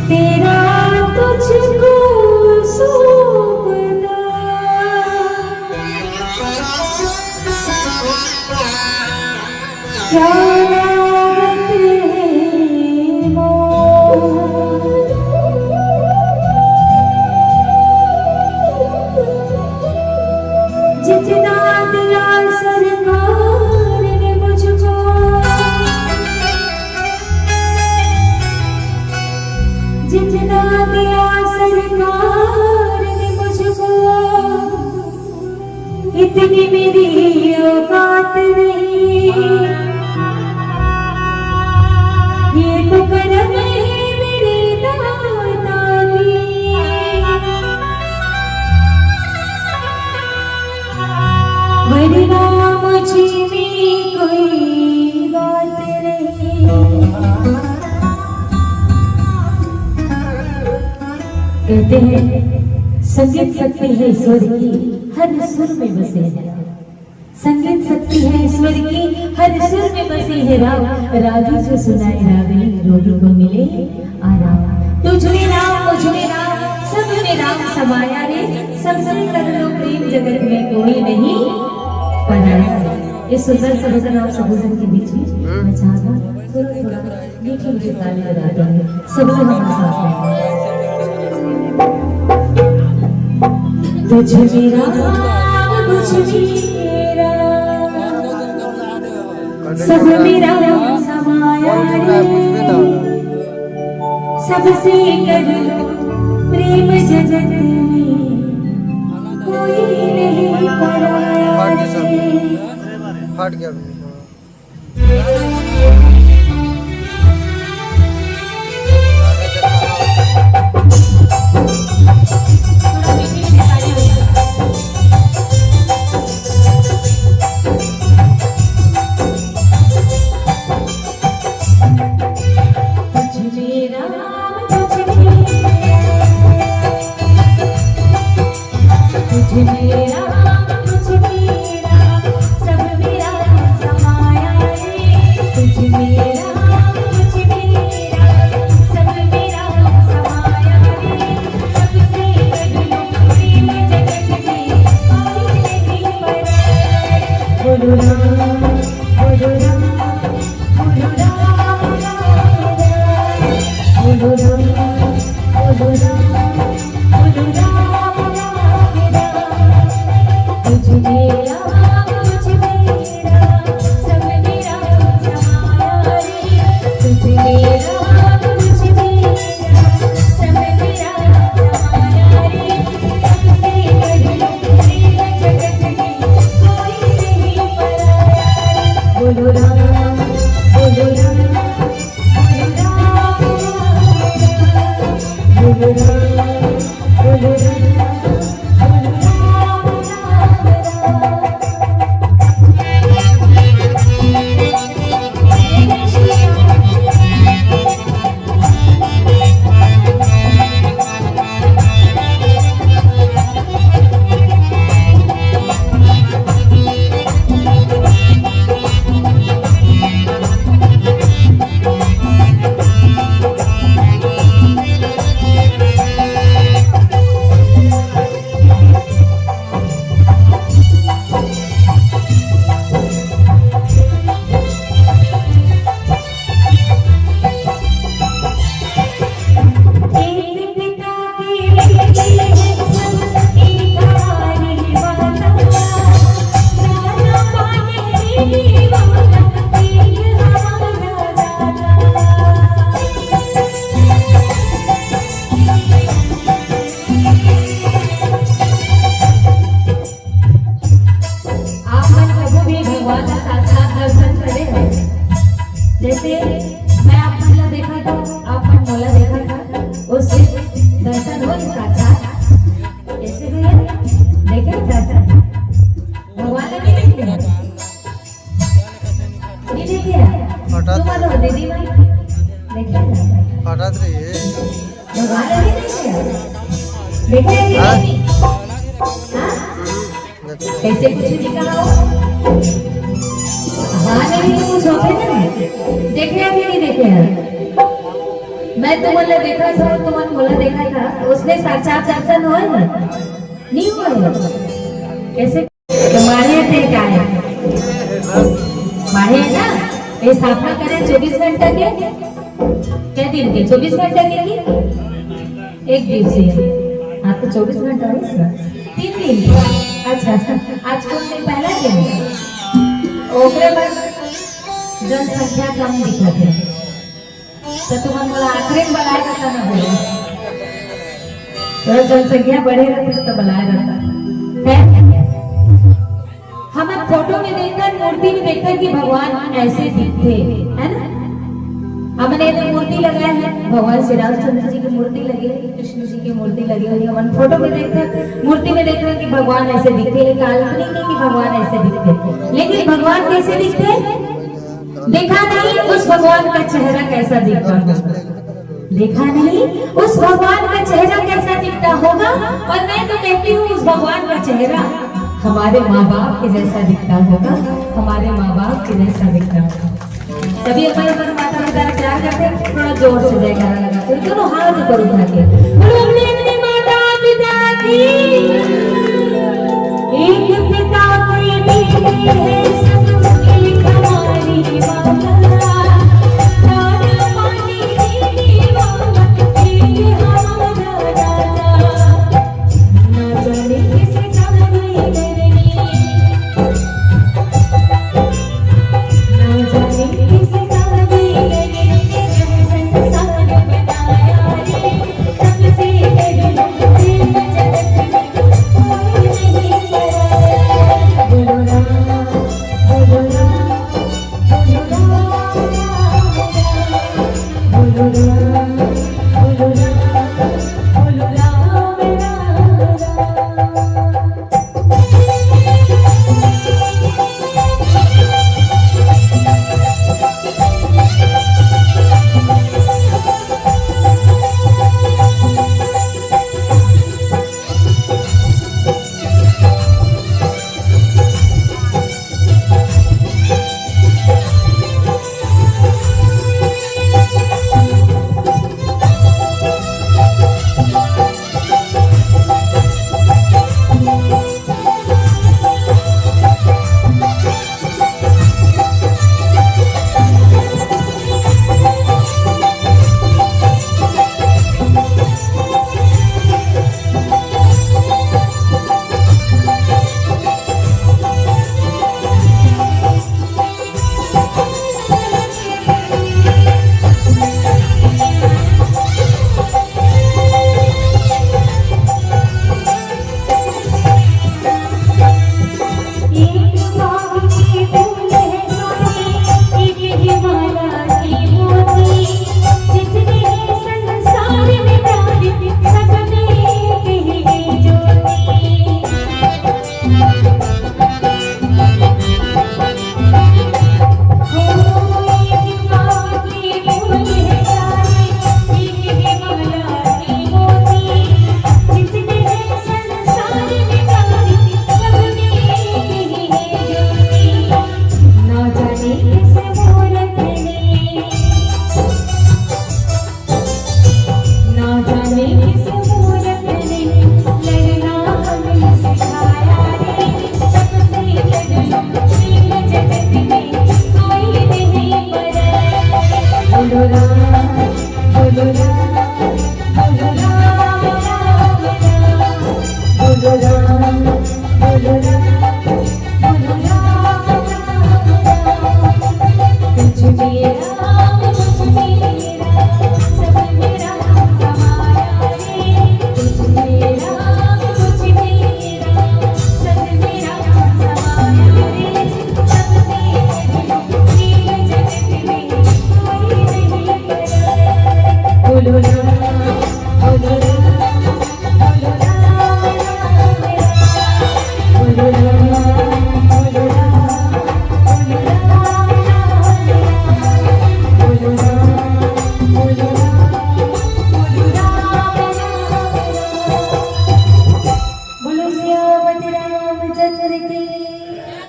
तेरा तुझको सौंपना क्या जितना दिया सरकार ने मुझको, जितना दिया सरकार ने मुझको, इतनी मेरी औकात नहीं। ये तो करम है मेरे दाता की, वरना मुझे में कोई बात नहीं। कहते हैं संगीत शक्ति है ईश्वर की, हर सुर में बसे है। संगीत शक्ति है ईश्वर की, हर सुर में बसे है राम। राधु जो सुनाए रागनी, रोगी को मिले आराम। तुझमें राम मुझमें राम, सब में राम समाया रे। सबसे कर लो प्रेम, जगत में कोई नहीं पराया। इस सुंदर सा भजन आप सब भजन के बीच में मैं चाहता हूँ थोड़ा मीठी मीठी ताली बजाते हैं, सब लोग हमारे साथ हैं। तुझ मेरा तुझ मेरा सब मेरा समाया रे। सबसे कर लो प्रेम, जगत में कोई नहीं पराया रे। फट गया हटात रही है कैसे कुछ दिखा हाँ नहीं तो कुछ होते ना देखे या नहीं देखे हैं मैं तुम्हाला देखा था, तुम्हारा बोला देखा था, उसने साक्षात दर्शन हुआ है नहीं हुआ है? कैसे मारे थे क्या है मारे ना ये स्थापना करें 24 घंटा के क्या दिन के 24 घंटा के की एक दिवसीय हाँ तो 24 घंटा हो सर 3 दिन अच्छा आज कौन दिन पहला दिन ओकरे बाद जनसंख्या कम दिखत है तो तुम्हारा बोला आखिरी बुलाया रहता ना बोले तो जनसंख्या बढ़े रहती तो बुलाया रहता हमारे फोटो में देखकर मूर्ति में देखकर कि भगवान ऐसे दिखते है ना। हमने तो मूर्ति लगाया है भगवान श्री रामचंद्र जी की मूर्ति लगी है कृष्ण जी की मूर्ति लगी हुई है हमने फोटो में देखकर मूर्ति में देख रहे कि भगवान ऐसे दिखते हैं काल्पनिक है कि भगवान ऐसे दिखते लेकिन भगवान कैसे दिखते देखा नहीं उस भगवान का चेहरा कैसा दिखता होगा देखा नहीं उस भगवान का चेहरा कैसा दिखता होगा और मैं तो कहती हूँ उस भगवान का चेहरा हमारे माँ बाप के जैसा दिखता होगा हमारे माँ बाप के जैसा दिखता होगा सभी अपने माता पिता प्यार करते हैं थोड़ा जोर से जयकारा लगाते हैं दोनों हाथ ऊपर उठा के बोलो अपने माता पिता की एक पिता के बेटे हैं सब एक हमारी माता दादा पानी दीदी मामा एक हमारा दादा ना जाने किसे कहाँ गई करनी ना जाने किसे कहाँ गई करनी संसार बनाया रे सबसे बड़ी प्रेम जगत में कोई नहीं पराया बोलो राम बोलो राम बोलो राम बोलो राम बोलो राम बोलो राम बोलो राम बोलो राम बोलो राम